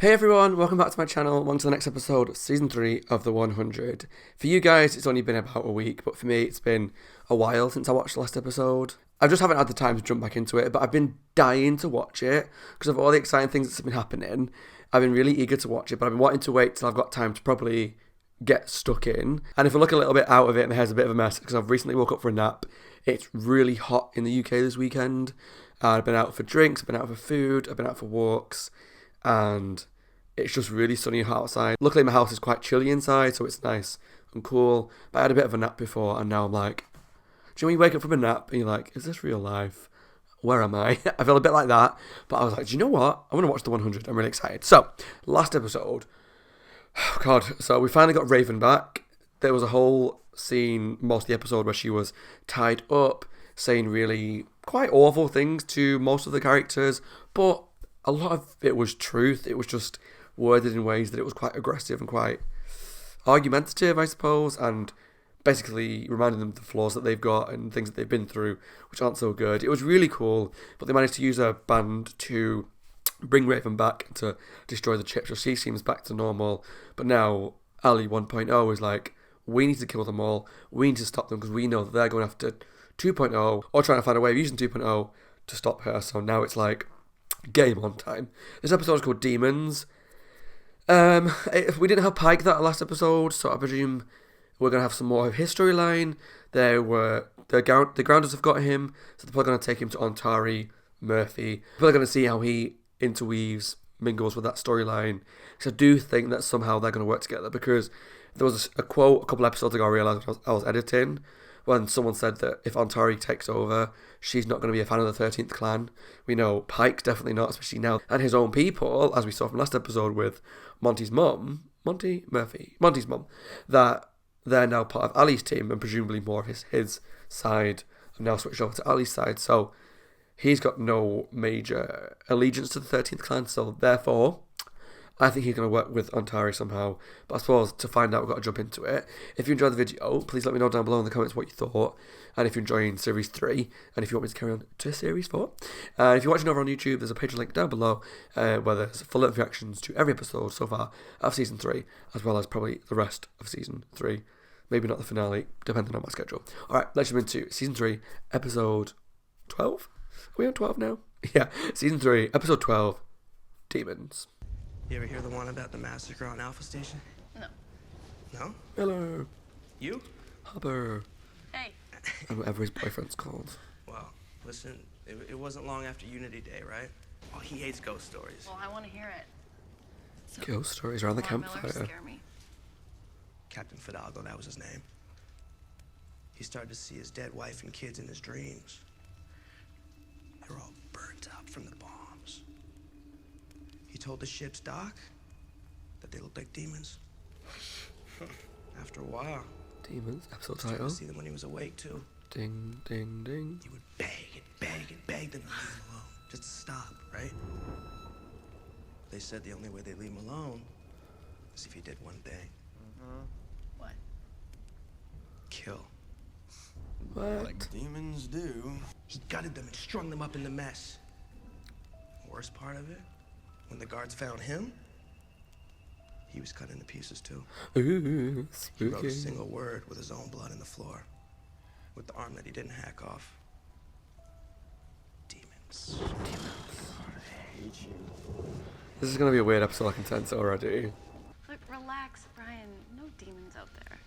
Hey everyone, welcome back to my channel. Welcome to the next episode of Season 3 of The 100. For you guys, it's only been about a week, but for me, it's been a while since I watched the last episode. I just haven't had the time to jump back into it, but I've been dying to watch it because of all the exciting things that's been happening. I've been really eager to watch it, but I've been wanting to wait till I've got time to probably get stuck in. And if I look a little bit out of it, my hair's a bit of a mess because I've recently woke up for a nap. It's really hot in the UK this weekend. I've been out for drinks, I've been out for food, I've been out for walks, and it's just really sunny and hot outside. Luckily, my house is quite chilly inside, so it's nice and cool. But I had a bit of a nap before, and now I'm like, do you know when you wake up from a nap and you're like, is this real life? Where am I? I feel a bit like that. But I was like, do you know what? I'm going to watch The 100. I'm really excited. So, last episode. Oh, God. So, we finally got Raven back. There was a whole scene, most of the episode, where she was tied up, saying really quite awful things to most of the characters. But a lot of it was truth. It was just worded in ways that it was quite aggressive and quite argumentative, I suppose, and basically reminding them of the flaws that they've got and things that they've been through, which aren't so good. It was really cool, but they managed to use a band to bring Raven back to destroy the chip, so she seems back to normal. But now Ali 1.0 is like, we need to kill them all, we need to stop them, because we know that they're going after 2.0, or trying to find a way of using 2.0 to stop her. So now it's like game on time. This episode is called Demons. We didn't have Pike that last episode, so I presume we're going to have some more of his storyline. The Grounders have got him, so they're probably going to take him to Ontari, Murphy. We're going to see how he interweaves, mingles with that storyline. So I do think that somehow they're going to work together, because there was a quote a couple episodes ago I realised when I was editing, when someone said that if Ontari takes over, she's not going to be a fan of the 13th clan. We know Pike's definitely not, especially now. And his own people, as we saw from last episode with Monty's mum, Monty's mum, that they're now part of Ali's team, and presumably more of his side have now switched over to Ali's side. So he's got no major allegiance to the 13th clan, so therefore I think he's going to work with Ontari somehow. But I suppose to find out, we've got to jump into it. If you enjoyed the video, please let me know down below in the comments what you thought. And if you're enjoying Series 3, and if you want me to carry on to Series 4. If you're watching over on YouTube, there's a Patreon link down below where there's full-length reactions to every episode so far of Season 3, as well as probably the rest of Season 3. Maybe not the finale, depending on my schedule. Alright, let's jump into Season 3, Episode 12? Are we on 12 now? Yeah, Season 3, Episode 12, Demons. You ever hear the one about the massacre on Alpha Station? No. No? Hello. You? Hubber. Hey. And whatever his boyfriend's called. Well, listen, it wasn't long after Unity Day, right? Oh, he hates ghost stories. Well, I want to hear it. So, Ghost stories around the Lamar Miller campfire. scare me. Captain Fidalgo, that was his name. He started to see his dead wife and kids in his dreams. They were all burnt up from the bombs. He told the ship's dock that they looked like demons. After a while, Demons, episode he started title. to see them when he was awake, too. Ding, ding, ding. He would beg and beg and beg them to leave him alone. Just to stop, right? They said the only way they'd leave him alone is if he did one thing. What? Kill. What? Like demons do. He gutted them and strung them up in the mess. Worst part of it, when the guards found him, he was cut into pieces too. Ooh, He wrote spooky. a single word with his own blood in the floor, with the arm that he didn't hack off. Demons. This is going to be a weird episode, I can sense it already. Look, relax, Brian. No demons out there.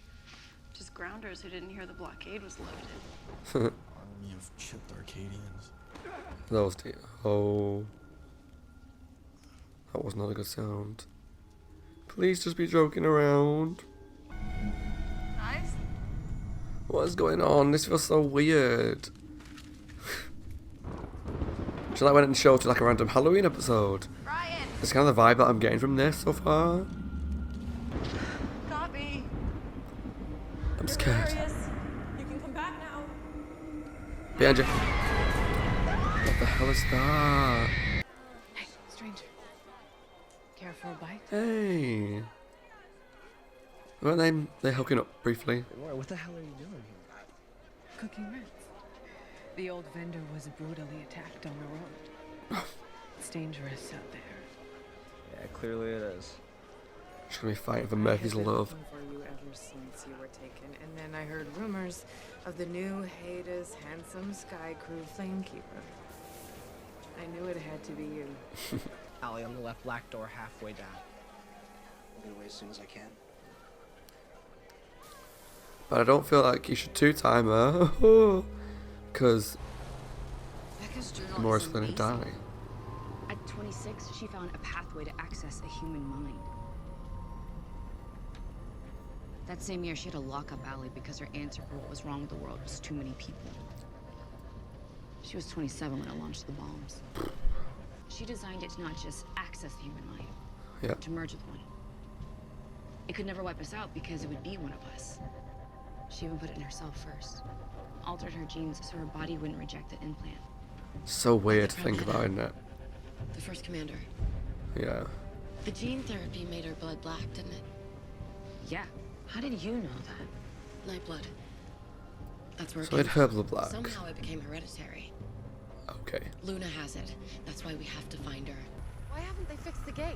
Just grounders who didn't hear the blockade was lifted. Army of chipped Arcadians. Oh. That was not a good sound. Please just be joking around. Guys? What is going on? This feels so weird. Should I went and showed to like a random Halloween episode? Brian! It's kind of the vibe that I'm getting from this so far. Copy. I'm scared. You can come back now. Behind you. What the hell is that? Hey, stranger. Care for a bite? Hey. Weren't they hooking up briefly? What the hell are you doing here? Cooking rats. The old vendor was brutally attacked on the road. It's dangerous out there. Yeah, clearly it is. She's gonna be fighting for I Murphy's had been love. looking for you ever since you were taken, and then I heard rumors of the new Hades handsome sky crew flamekeeper. I knew it had to be you. Allie, on the left black door halfway down. I'll get away as soon as I can. But I don't feel like you should two-time her. Because Becca's journal Morris is is gonna amazing. die. At 26, she found a pathway to access a human mind. That same year, she had to lock up Allie because her answer for what was wrong with the world was too many people. She was 27 when it launched the bombs. She designed it to not just access the human mind, Yeah. but to merge with one. It could never wipe us out because it would be one of us. She even put it in herself first. Altered her genes so her body wouldn't reject the implant. So weird to think about, isn't it? The first commander. Yeah. The gene therapy made her blood black, didn't it? Yeah. How did you know that? Nightblood. That's where it So it came her from. blood black. Somehow it became hereditary. Okay. Luna has it. That's why we have to find her. Why haven't they fixed the gate?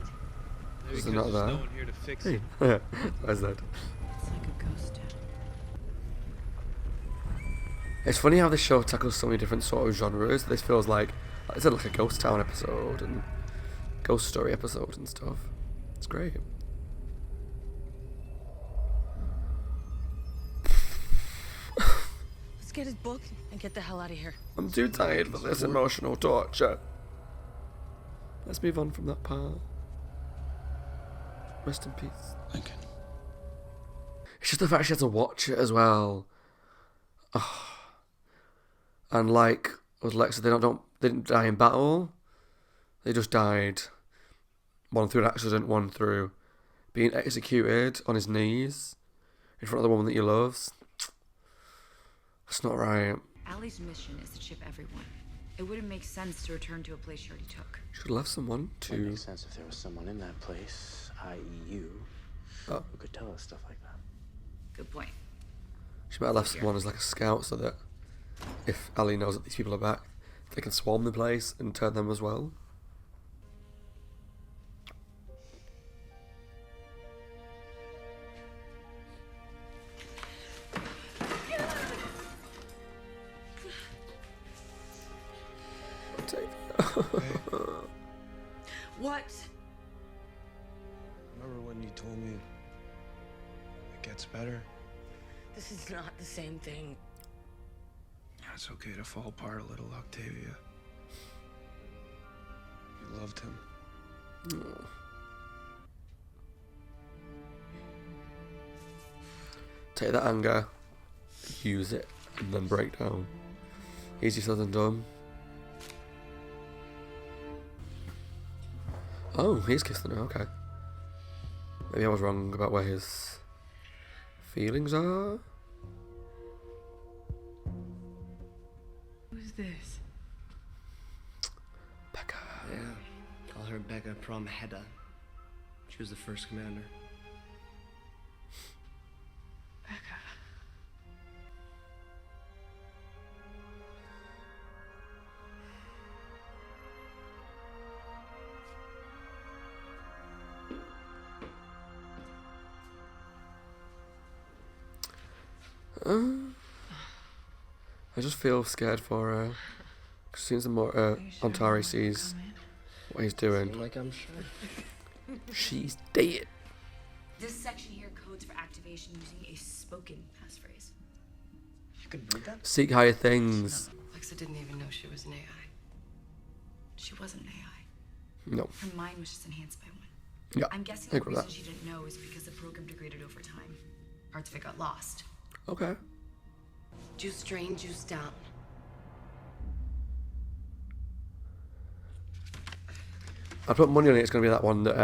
Is it not there? No one here to fix Hey. it. Where's that? It's like a ghost town. It's funny how this show tackles so many different sort of genres. This feels like it's like a ghost town episode and ghost story episode and stuff. It's great. Let's get his book and get the hell out of here. I'm too tired for this emotional torture. Let's move on from that part. Rest in peace. Lincoln. It's just the fact she had to watch it as well. And like with Lexa, they didn't die in battle. They just died. One through an accident, one through being executed on his knees in front of the woman that he loves. That's not right. Allie's mission is to chip everyone. It wouldn't make sense to return to a place she already took. Should have left someone Might to. make sense if there was someone in that place, i.e. you, Oh. who could tell us stuff like that. Good point. She might have left someone as like a scout so that if Ellie knows that these people are back, they can swarm the place and turn them as well. What? Remember when you told me it gets better? This is not the same thing. It's okay to fall apart a little, Octavia. You loved him. Take that anger, use it, and then break down. Easier said than done. Oh, he's kissing her, okay. Maybe I was wrong about where his feelings are. Who's this? Becca. Yeah, call her Becca Promheda. She was the first commander. Becca. I just feel scared for her. As soon as the more Ontari sees what he's doing, Like I'm sure. she's dead. This section here codes for activation using a spoken passphrase. You could read that? Seek higher things. Alexa didn't even know she was an AI. She wasn't an AI. No. Her mind was just enhanced by one. Yeah. I'm guessing I the agree with reason that. she didn't know is because the program degraded over time. Parts of it got lost. Okay. Juice drain, juice down. I put money on it. It's going to be that one that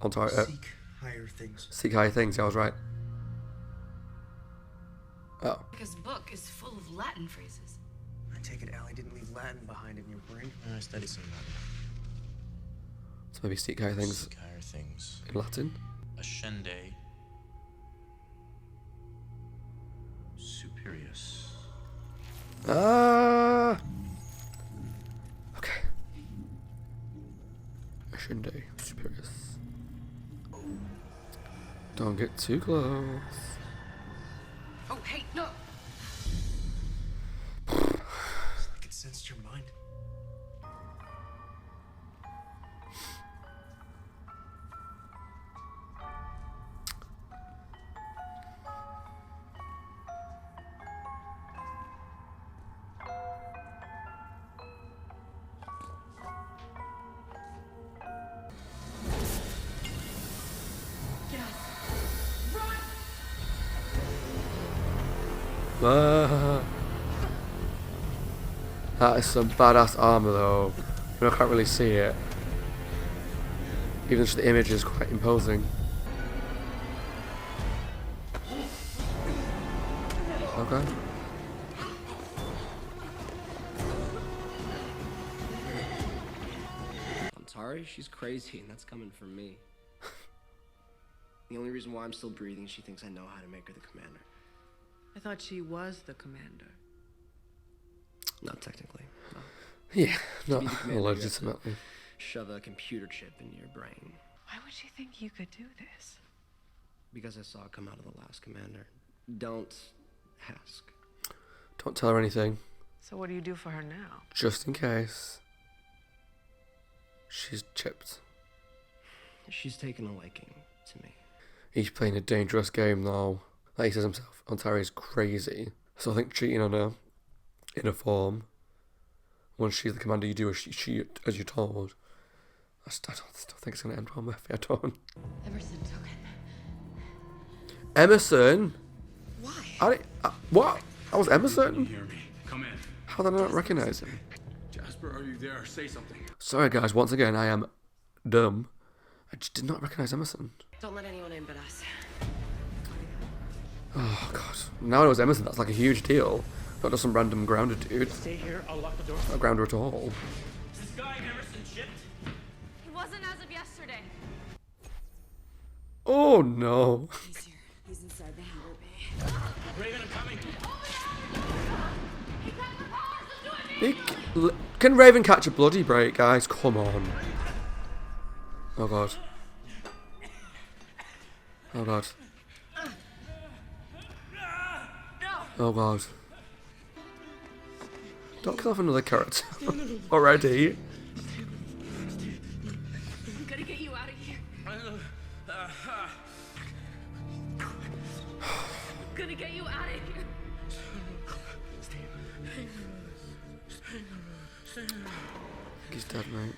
Ontari. Seek higher things. Seek higher things. Yeah, I was right. Oh. Because book is full of Latin phrases. I take it Allie didn't leave Latin behind in your brain. I studied some Latin. So maybe seek higher things Seek higher things. in Latin. Ascende. Superius. Ah. Okay. Ascende Superius. Don't get too close. Oh, hey, no! It's like it sensed your mind. Ah. That is some badass armor though. I can't really see it. Even just the image is quite imposing. Okay. I'm sorry, she's crazy, and that's coming from me. The only reason why I'm still breathing, she thinks I know how to make her the commander. I thought she was the commander. Not technically, no. Yeah, To not be the commander, you have to legitimately. shove a computer chip into your brain. Why would she think you could do this? Because I saw it come out of the last commander. Don't ask. Don't tell her anything, So what do you do for her now? just in case. She's chipped. She's taken a liking to me. He's playing a dangerous game though. Like he says himself, Ontario's crazy. So I think cheating on her in a form, once she's the commander, you do as as you're told. I still think it's going to end well, Murphy. I don't. Emerson took it. Emerson? Why? What? That was Emerson? Can you hear me? Come in. How did I not recognize him? Jasper, are you there? Say something. Sorry guys, once again, I am dumb. I just did not recognize Emerson. Don't let anyone in but us. Oh god. Now it was Emerson, that's like a huge deal. Not just some random grounder dude. Stay here. I'll lock the door. Not a grounder at all. Is this guy Emerson chipped? He wasn't as of yesterday. Oh no. He's here. He's inside the hangar bay. Raven, I'm coming. Can Raven catch a bloody break, guys? Come on. Oh god. Oh god. Oh god. Don't kill off another carrot already. I'm gonna get you out of here. I'm gonna get you out of here. He's dead, mate.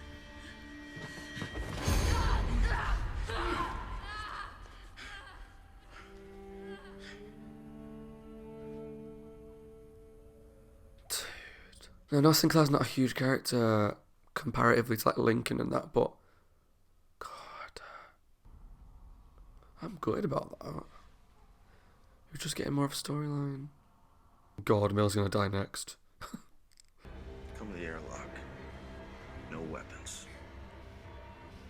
Dude. No, Sinclair's not a huge character comparatively to like Lincoln and that, but God, I'm good about that. We're just getting more of a storyline. God, Mill's gonna die next. Come to the airlock. No weapons.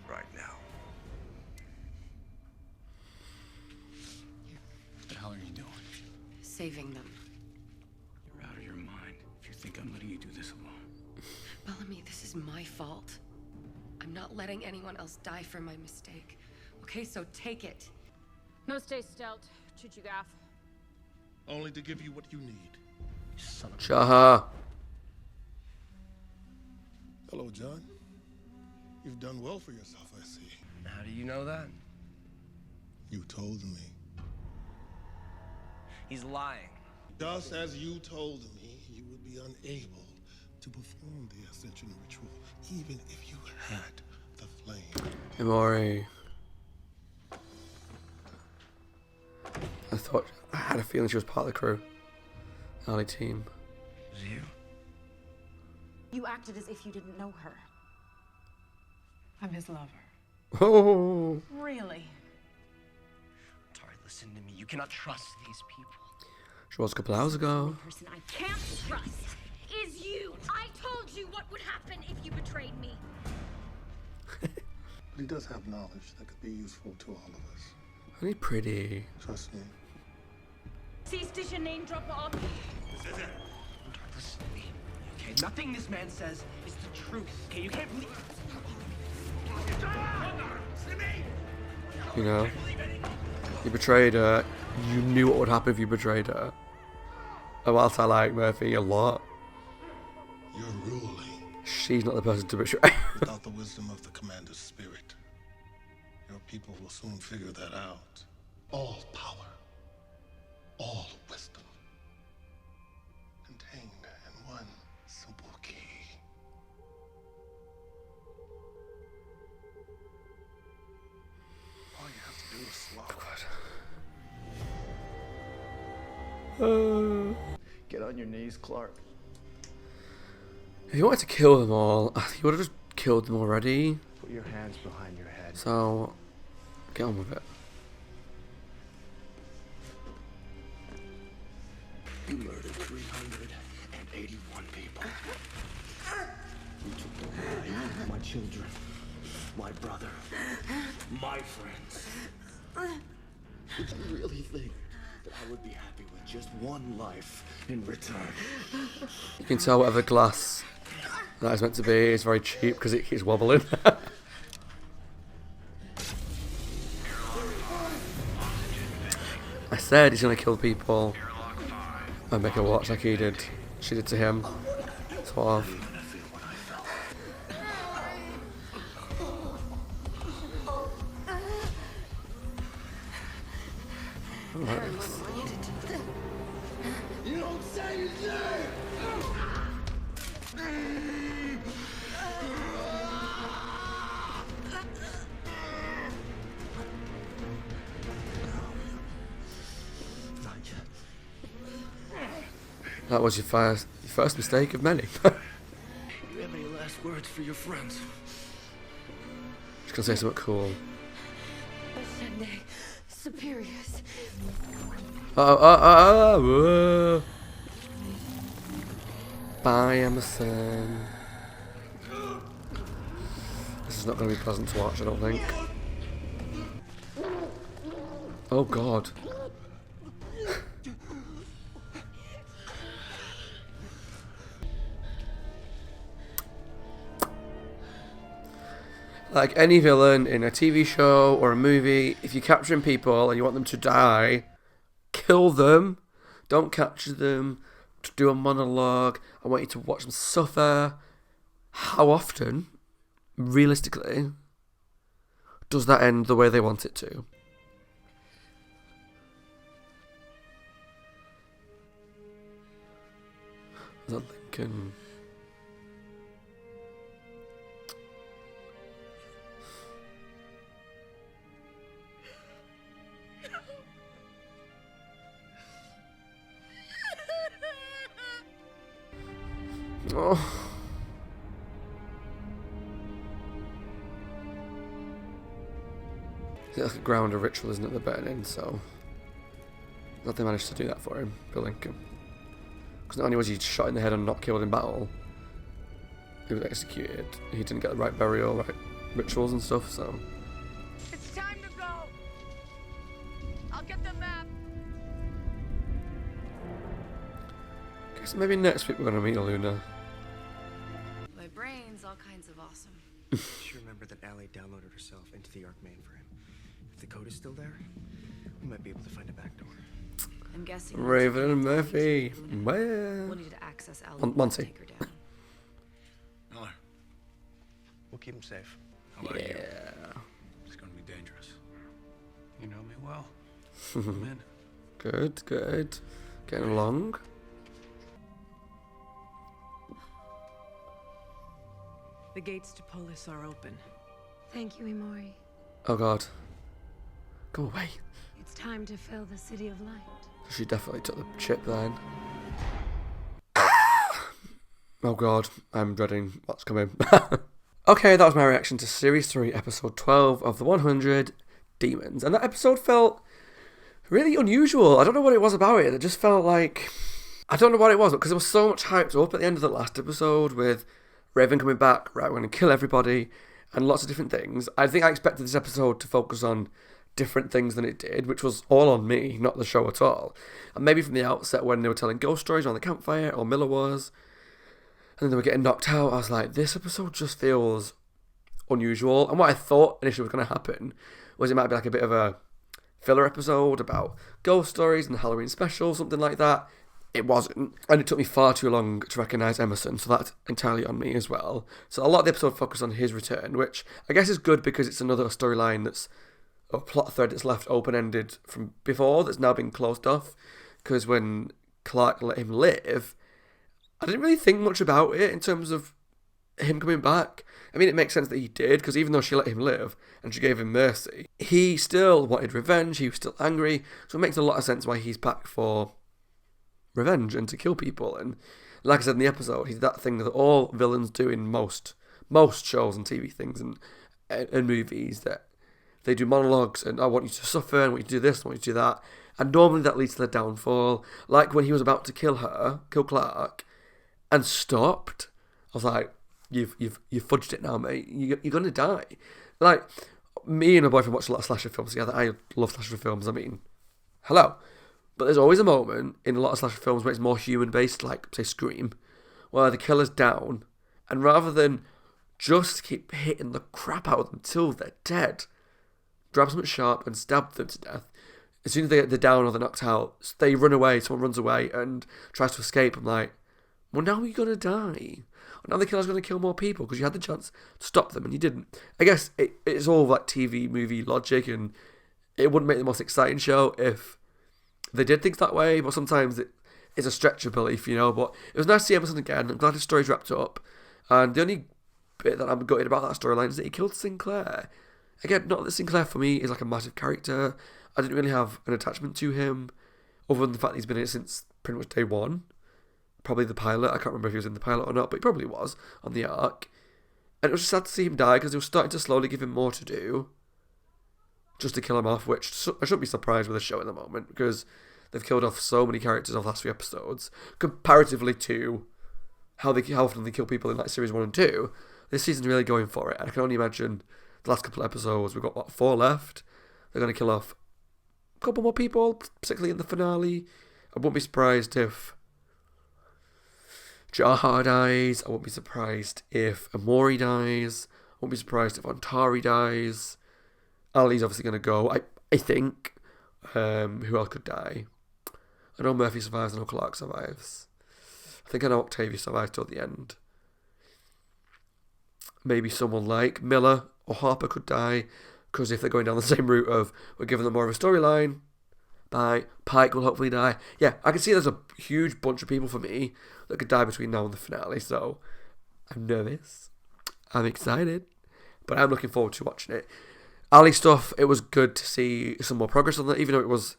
Right now. What the hell are you doing? Saving them. You're out of your mind if you think I'm letting you do this alone. Bellamy, this is my fault. I'm not letting anyone else die for my mistake. Okay, so take it. No stay stealth. Chuchugaff. Only to give you what you need. Son of a... Shaha. Hello, John. You've done well for yourself, I see. How do you know that? You told me. He's lying. Just as you told me, you would be unable to perform the ascension ritual, even if you had the flame. Imori. I had a feeling she was part of the crew. Early team. It was you? You acted as if you didn't know her. I'm his lover. Oh. Really? Tari, listen to me. You cannot trust these people. She was a couple hours ago. The person I can't trust is you. I told you what would happen if you betrayed me. But he does have knowledge that could be useful to all of us. Only pretty. Trust me. Cease your name drop off. This is it. Tari, listen to me. Okay, nothing this man says is the truth. Okay, you can't believe... You know, You betrayed her. You knew what would happen if you betrayed her. And whilst I like Murphy a lot, You're ruling she's not the person to betray. without the wisdom of the commander's spirit. Your people will soon figure that out. All power, all wisdom, contained in one simple key. All you have to do is swallow. Get on your knees, Clark. If you wanted to kill them all, you would have just killed them already. Put your hands behind your head. So, get on with it. You murdered 381 people. You took the lives of my children, my brother, my friends. Did you really think that I would be happy with just one life in return? You can tell whatever glass that is meant to be is very cheap because it keeps wobbling. I said he's gonna kill people and make her watch like she did to him. Sort of. You don't say his name! That was your first mistake of many. Do you have any last words for your friends? She's gonna say something cool. Ascende superiors. Whoa. Bye, Emerson. This is not going to be pleasant to watch, I don't think. Oh God. Like any villain in a TV show or a movie, if you're capturing people and you want them to die, kill them. Don't capture them. To do a monologue. I want you to watch them suffer. How often, realistically, does that end the way they want it to? Is that Lincoln? Oh. It's like a grounder ritual, isn't it, the burning, so glad they managed to do that for him, for Lincoln. Because not only was he shot in the head and not killed in battle, he was executed. He didn't get the right burial, right rituals and stuff, so... It's time to go. I'll get the map. Guess maybe next week we're going to meet Luna. My brain's all kinds of awesome. Just remember that Allie downloaded herself into the Arc mainframe. If the code is still there, we might be able to find a backdoor. I'm guessing Raven and Murphy. We'll Well, need to access Allie. Monty. Take her down. Miller, We'll keep him safe. how about you? Yeah. It's gonna be dangerous. You know me well. I'm in. Good, good. Getting along. The gates to Polis are open. Thank you, Imori. Oh God. Go away. It's time to fill the city of light. She definitely took the chip then. Oh God, I'm dreading what's coming. Okay, that was my reaction to Series 3, Episode 12 of the 100 Demons. And that episode felt really unusual. I don't know what it was about it. It just felt like... I don't know what it was, because there was so much hyped up at the end of the last episode with Raven coming back, right, we're going to kill everybody, and lots of different things. I think I expected this episode to focus on different things than it did, which was all on me, not the show at all. And maybe from the outset when they were telling ghost stories on the campfire, or Miller was, and then they were getting knocked out, I was like, this episode just feels unusual. And what I thought initially was going to happen was it might be like a bit of a filler episode about ghost stories and Halloween special, something like that. It wasn't, and it took me far too long to recognise Emerson, so that's entirely on me as well. So a lot of the episode focused on his return, which I guess is good because it's another storyline that's a plot thread that's left open-ended from before that's now been closed off, because when Clark let him live, I didn't really think much about it in terms of him coming back. I mean, it makes sense that he did, because even though she let him live and she gave him mercy, he still wanted revenge, he was still angry, so it makes a lot of sense why he's back for revenge and to kill people. And like I said in the episode, he's that thing that all villains do in most shows and TV things and movies, that they do monologues and I want you to suffer, and I want you to do this, I want you to do that, and normally that leads to the downfall. Like when he was about to kill Clark, and stopped, I was like, you've fudged it now, mate. You're gonna die. Like, me and my boyfriend watch a lot of slasher films together. I love slasher films. I mean, hello. But there's always a moment in a lot of slasher films where it's more human-based, like, say, Scream, where the killer's down, and rather than just keep hitting the crap out of them till they're dead, grab something sharp and stab them to death. As soon as they're down or they're knocked out, they run away, someone runs away and tries to escape. I'm like, well, now you're going to die. Now the killer's going to kill more people because you had the chance to stop them and you didn't. I guess it's all like TV, movie logic, and it wouldn't make the most exciting show if they did things that way, but sometimes it's a stretch of belief, you know. But it was nice to see Emerson again. I'm glad his story's wrapped up. And the only bit that I'm gutted about that storyline is that he killed Sinclair. Again, not that Sinclair for me is like a massive character. I didn't really have an attachment to him, other than the fact that he's been in it since pretty much day one. Probably the pilot. I can't remember if he was in the pilot or not, but he probably was on the arc. And it was just sad to see him die because they were starting to slowly give him more to do, just to kill him off, which I shouldn't be surprised with the show at the moment because they've killed off so many characters over the last few episodes comparatively to how often they kill people in like series 1 and 2. This season's really going for it, and I can only imagine the last couple of episodes, we've got 4 left. They're going to kill off a couple more people, particularly in the finale. I won't be surprised if Jaha dies. I won't be surprised if Amori dies. I won't be surprised if Ontari dies. Ali's obviously going to go. I think. Who else could die? I know Murphy survives. I know Clark survives. I think I know Octavia survives till the end. Maybe someone like Miller or Harper could die, because if they're going down the same route of we're giving them more of a storyline, Pike will hopefully die. Yeah, I can see there's a huge bunch of people for me that could die between now and the finale, so I'm nervous. I'm excited, but I'm looking forward to watching it. Ali stuff, it was good to see some more progress on that, even though it was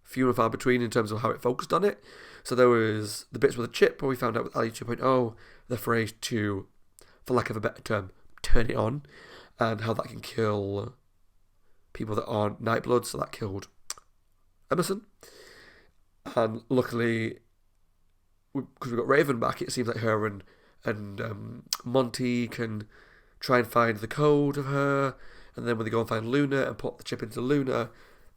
few and far between in terms of how it focused on it. So there was the bits with the chip where we found out with Ali 2.0, the phrase to, for lack of a better term, turn it on, and how that can kill people that aren't Nightblood, so that killed Emerson. And luckily, because we got Raven back, it seems like her and Monty can try and find the code of her, and then when they go and find Luna and put the chip into Luna,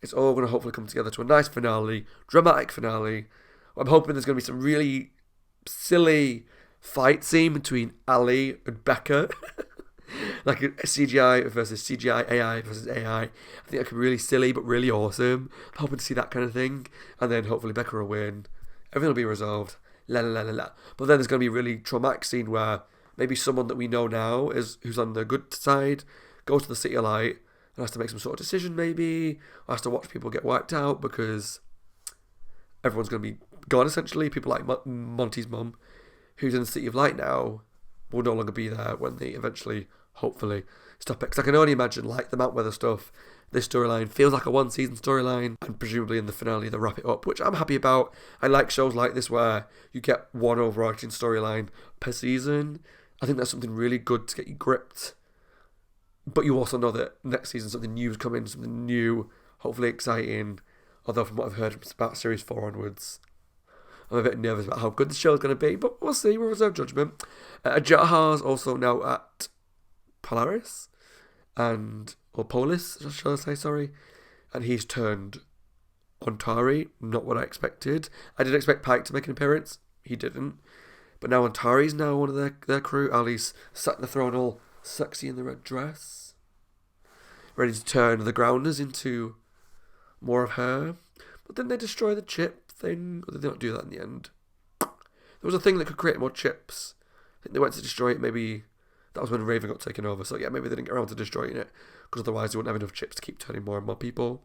it's all going to hopefully come together to a nice finale, dramatic finale. I'm hoping there's going to be some really silly fight scene between Ali and Becca. Like a CGI versus CGI, AI versus AI. I think that could be really silly but really awesome. I'm hoping to see that kind of thing. And then hopefully Becca will win. Everything will be resolved. La la la la la. But then there's going to be a really traumatic scene where maybe someone that we know now who's on the good side goes to the City of Light and has to make some sort of decision maybe. Or has to watch people get wiped out because everyone's going to be gone essentially. People like Monty's mum, who's in the City of Light now, will no longer be there when they eventually, hopefully, stop it. Because I can only imagine, like the Mount Weather stuff, this storyline feels like a one-season storyline, and presumably in the finale they'll wrap it up, which I'm happy about. I like shows like this where you get one overarching storyline per season. I think that's something really good to get you gripped. But you also know that next season something new is coming, something new, hopefully exciting. Although from what I've heard about Series 4 onwards, I'm a bit nervous about how good the show is going to be, but we'll see. We'll reserve judgment. Jahar's also now at Polaris, or Polis, shall I say, sorry. And he's turned Ontari, not what I expected. I did expect Pike to make an appearance. He didn't. But now Ontari's now one of their crew. Ali's sat in the throne all sexy in the red dress, ready to turn the Grounders into more of her. But then they destroy the chip thing, or did they not do that in the end? There was a thing that could create more chips. I think they went to destroy it, maybe that was when Raven got taken over. So yeah, maybe they didn't get around to destroying it, because otherwise they wouldn't have enough chips to keep turning more and more people.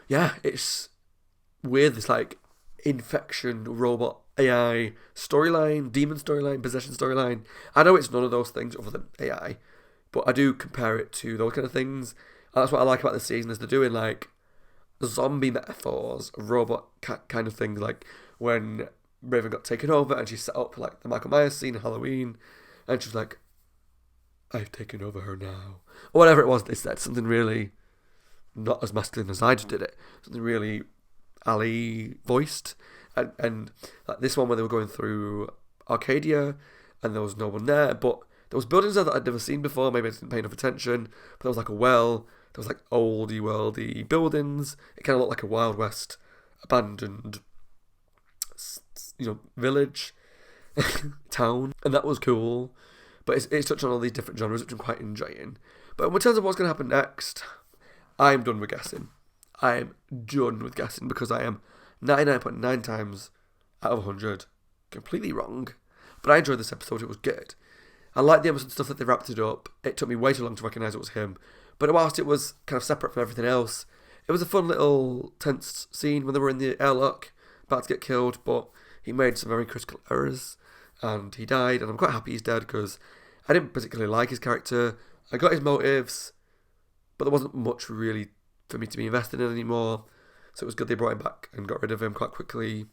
Yeah, it's weird, this like infection, robot, AI storyline, demon storyline, possession storyline. I know it's none of those things other than AI, but I do compare it to those kind of things. And that's what I like about this season, is they're doing like zombie metaphors, robot kind of things, like when Raven got taken over and she set up like the Michael Myers scene in Halloween, and she was like, I've taken over her now, or whatever it was they said, something really not as masculine as I just did it, something really Ali voiced. And like this one where they were going through Arcadia and there was no one there, but there was buildings there that I'd never seen before. Maybe I didn't pay enough attention, but there was like a well, there was like oldie worldy buildings. It kind of looked like a Wild West abandoned, village town, and that was cool. But it's touched on all these different genres, which I'm quite enjoying. But in terms of what's going to happen next, I'm done with guessing. I'm done with guessing, because I am 99.9 times out of 100 completely wrong. But I enjoyed this episode. It was good. I liked the Emerson stuff that they wrapped it up. It took me way too long to recognise it was him. But whilst it was kind of separate from everything else, it was a fun little tense scene when they were in the airlock, about to get killed, but he made some very critical errors, and he died, and I'm quite happy he's dead, because I didn't particularly like his character. I got his motives, but there wasn't much really for me to be invested in anymore. So it was good they brought him back and got rid of him quite quickly.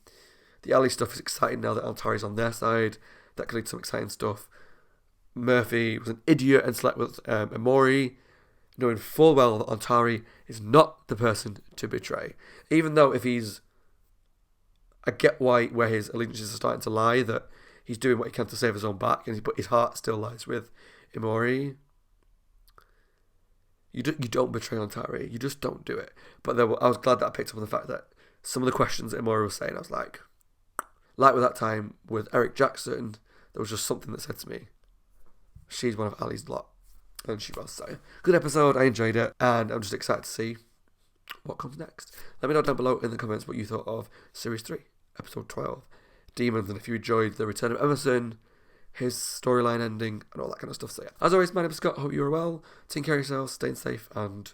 The alley stuff is exciting now that Altari's on their side. That could lead to some exciting stuff. Murphy was an idiot and slept with Amori, knowing full well that Altari is not the person to betray. Even though if he's... I get where his allegiances are starting to lie, that he's doing what he can to save his own back, but his heart still lies with Amori. You don't betray Altari. You just don't do it. But I was glad that I picked up on the fact that some of the questions that Amori was saying, I was like with that time with Eric Jackson, there was just something that said to me, she's one of Ali's lot. And she was. So, good episode. I enjoyed it. And I'm just excited to see what comes next. Let me know down below in the comments what you thought of Series 3, Episode 12, Demons, and if you enjoyed the return of Emerson, his storyline ending, and all that kind of stuff. So yeah, as always, my name is Scott. Hope you are well. Take care of yourselves, staying safe, and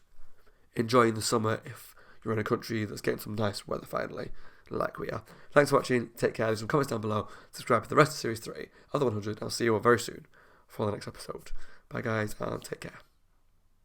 enjoying the summer if you're in a country that's getting some nice weather finally, like we are. Thanks for watching. Take care. Leave some comments down below. Subscribe to the rest of Series 3 of the 100. I'll see you all very soon for the next episode. Bye guys, and take care.